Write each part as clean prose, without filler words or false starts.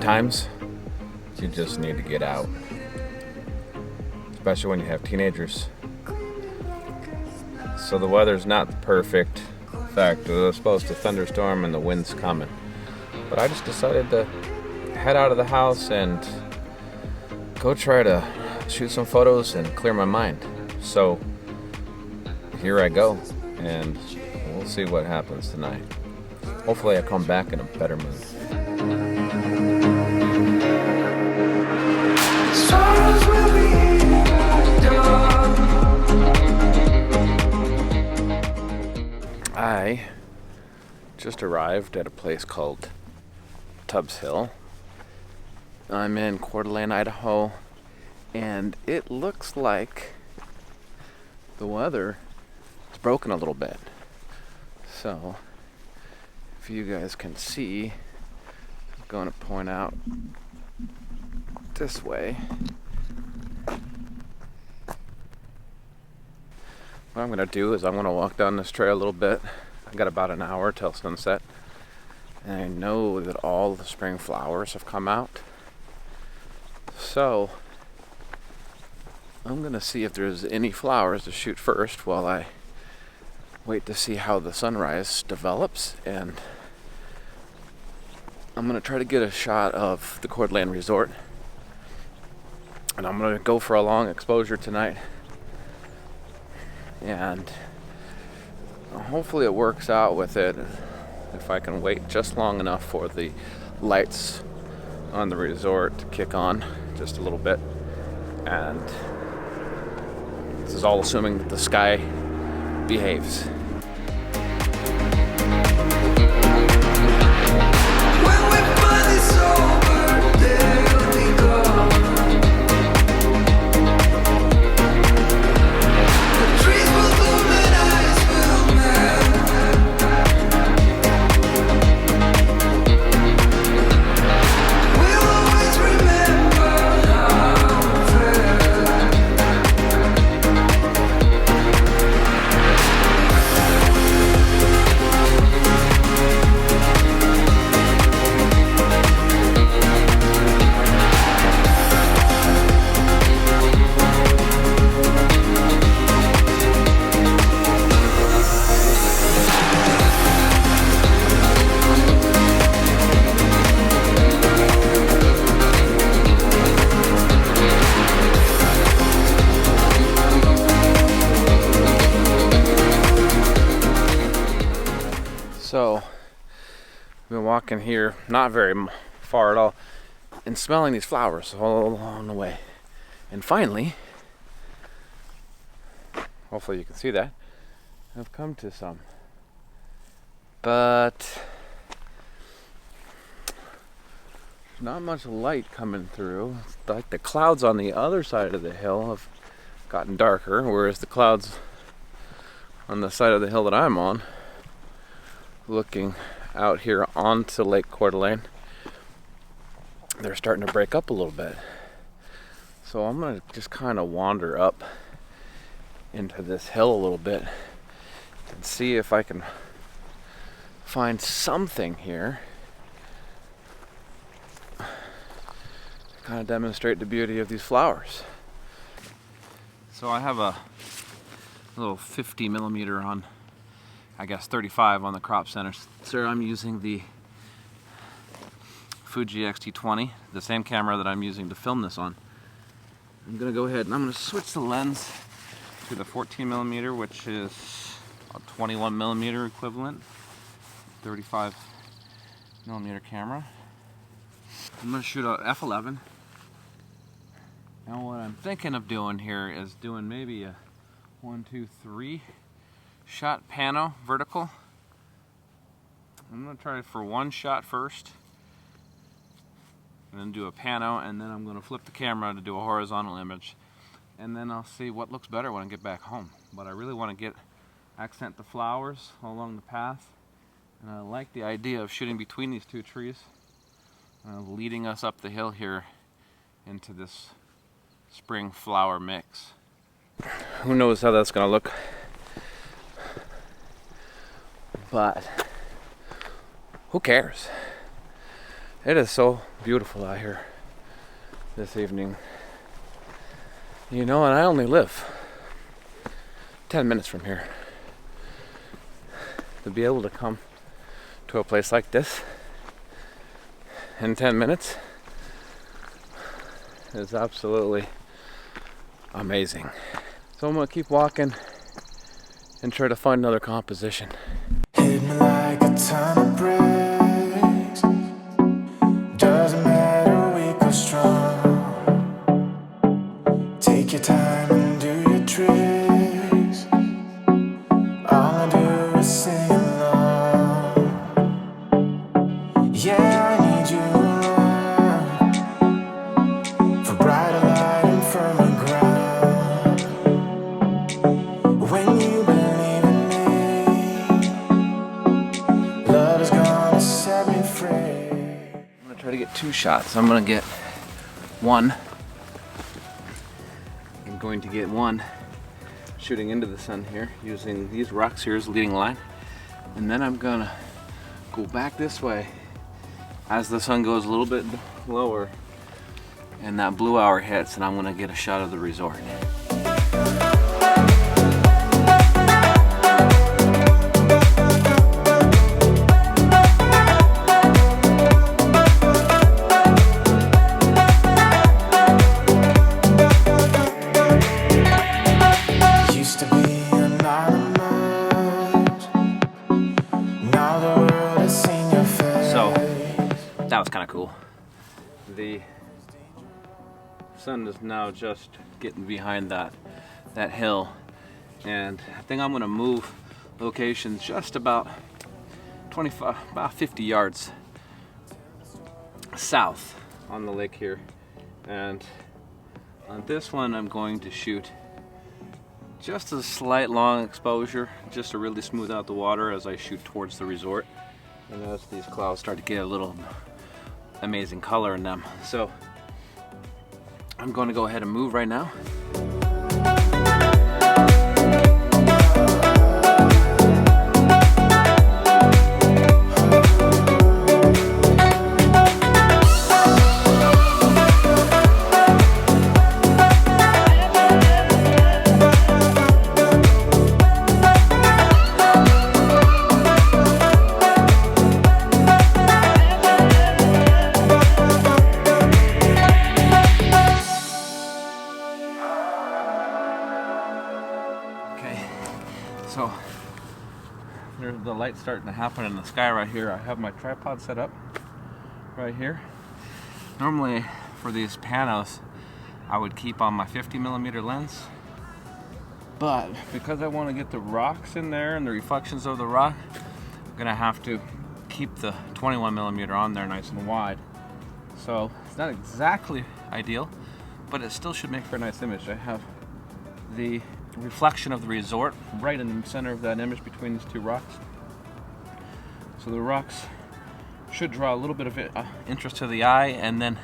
times you just need to get out, especially when you have teenagers. So the weather's not perfect. In fact, it was supposed to thunderstorm and the wind's coming. But I just decided to head out of the house and go try to shoot some photos and clear my mind. So here I go, and we'll see what happens tonight. Hopefully I come back in a better mood. I just arrived at a place called Tubbs Hill. I'm in Coeur d'Alene, Idaho, and it looks like the weather is broken a little bit. So, if you guys can see, I'm going to point out this way. What I'm going to do is I'm going to walk down this trail a little bit. I've got about an hour till sunset, and I know that all the spring flowers have come out. So I'm going to see if there's any flowers to shoot first while I wait to see how the sunrise develops, and I'm going to try to get a shot of the Coeur d'Alene Resort, and I'm going to go for a long exposure tonight, and hopefully it works out with it if I can wait just long enough for the lights on the resort to kick on just a little bit. And this is all assuming that the sky behaves. So, I've been walking here, not very far at all, and smelling these flowers all along the way. And finally, hopefully you can see that, I've come to some. But there's not much light coming through. It's like the clouds on the other side of the hill have gotten darker, whereas the clouds on the side of the hill that I'm on, looking out here onto Lake Coeur d'Alene, they're starting to break up a little bit. So I'm going to just kind of wander up into this hill a little bit and see if I can find something here to kind of demonstrate the beauty of these flowers. So I have a little 50 millimeter on, I guess 35 on the crop center. So I'm using the Fuji X-T20, the same camera that I'm using to film this on. I'm gonna go ahead and I'm gonna switch the lens to the 14 millimeter, which is a 21 millimeter equivalent, 35 millimeter camera. I'm gonna shoot a f11. Now what I'm thinking of doing here is doing maybe a 1, 2, 3 shot pano vertical. I'm going to try it for one shot first, and then do a pano, and then I'm going to flip the camera to do a horizontal image, and then I'll see what looks better when I get back home. But I really want to accent the flowers along the path, and I like the idea of shooting between these two trees, leading us up the hill here into this spring flower mix. Who knows how that's going to look, but who cares? It is so beautiful out here this evening. You know, and I only live 10 minutes from here. To be able to come to a place like this in 10 minutes is absolutely amazing. So I'm gonna keep walking and try to find another composition. Hit me like a ton of bricks. Doesn't matter, weak or strong. Take your time and do your tricks. All I do is sing along. Yeah, I need you around for brighter light and firmer ground. When you believe in me, love is gonna set me free. I'm gonna try to get 2 shots. I'm gonna get one. I'm going to get one shooting into the sun here using these rocks here as the leading line. And then I'm gonna go back this way as the sun goes a little bit lower and that blue hour hits, and I'm gonna get a shot of the resort. Used to be anonymous. Now the world has seen your face. So that was kind of cool. The sun is now just getting behind that hill, and I think I'm gonna move locations just about 50 yards south on the lake here. And on this one I'm going to shoot just a slight long exposure just to really smooth out the water as I shoot towards the resort, and as these clouds start to get a little amazing color in them. So I'm going to go ahead and move right now. So there's the light starting to happen in the sky right here. I have my tripod set up right here. Normally for these panos I would keep on my 50mm lens, but because I want to get the rocks in there and the reflections of the rock, I'm gonna have to keep the 21mm on there nice and wide. So it's not exactly ideal, but it still should make for a nice image. I have the reflection of the resort right in the center of that image between these 2 rocks. So the rocks should draw a little bit of interest to the eye, and then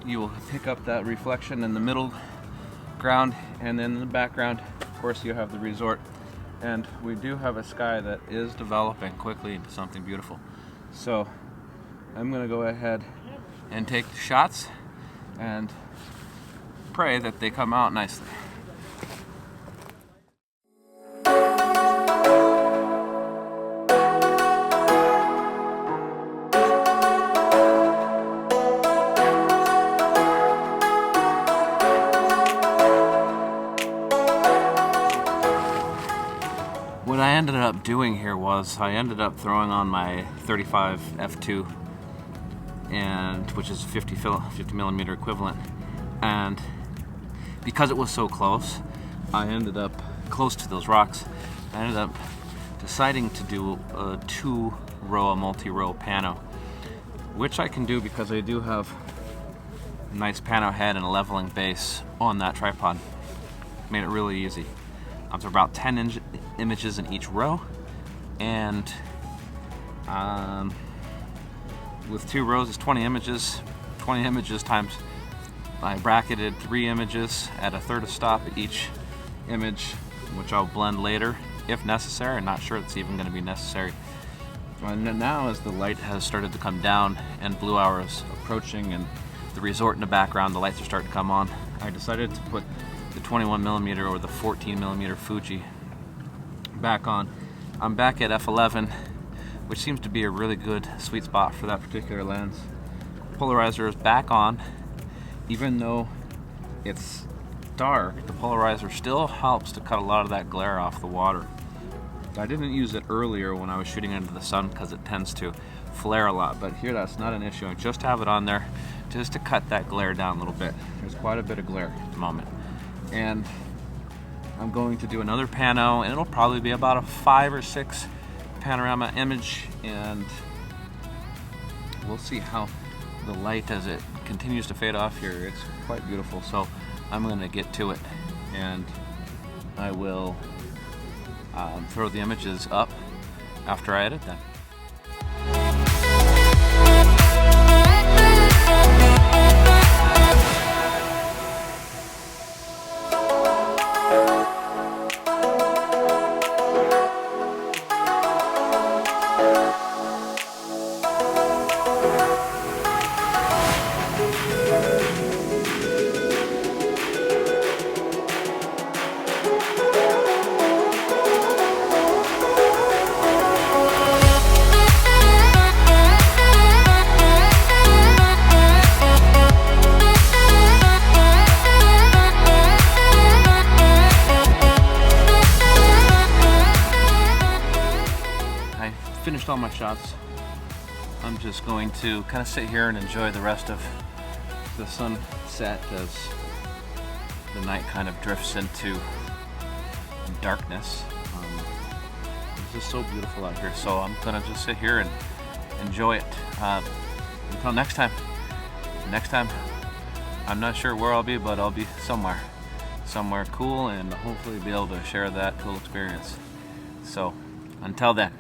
you will pick up that reflection in the middle ground, and then in the background, of course, you have the resort. And we do have a sky that is developing quickly into something beautiful. So I'm going to go ahead and take the shots and pray that they come out nicely. What I ended up doing here was I ended up throwing on my 35 f2, and which is 50mm equivalent, and because it was so close, I ended up close to those rocks. I ended up deciding to do a 2-row, a multi-row pano, which I can do because I do have a nice pano head and a leveling base on that tripod. Made it really easy. There are about 10 images in each row, and with 2 rows is 20 images. 20 images times, I bracketed 3 images at 1/3 a stop at each image, which I'll blend later if necessary. I'm not sure it's even going to be necessary. And now as the light has started to come down and blue hour is approaching and the resort in the background, the lights are starting to come on, I decided to put the 21mm or the 14mm Fuji back on. I'm back at f11, which seems to be a really good sweet spot for that particular lens. Polarizer is back on. Even though it's dark, the polarizer still helps to cut a lot of that glare off the water. I didn't use it earlier when I was shooting into the sun because it tends to flare a lot, but here that's not an issue. I just have it on there just to cut that glare down a little bit. There's quite a bit of glare at the moment. And I'm going to do another pano, and it'll probably be about a 5 or 6 panorama image, and we'll see how the light as it continues to fade off here. It's quite beautiful, so I'm going to get to it, and I will throw the images up after I edit them. Finished all my shots. I'm just going to kind of sit here and enjoy the rest of the sunset as the night kind of drifts into darkness. It's just so beautiful out here, so I'm gonna just sit here and enjoy it. Until next time. I'm not sure where I'll be, but I'll be somewhere cool, and hopefully be able to share that cool experience. So until then.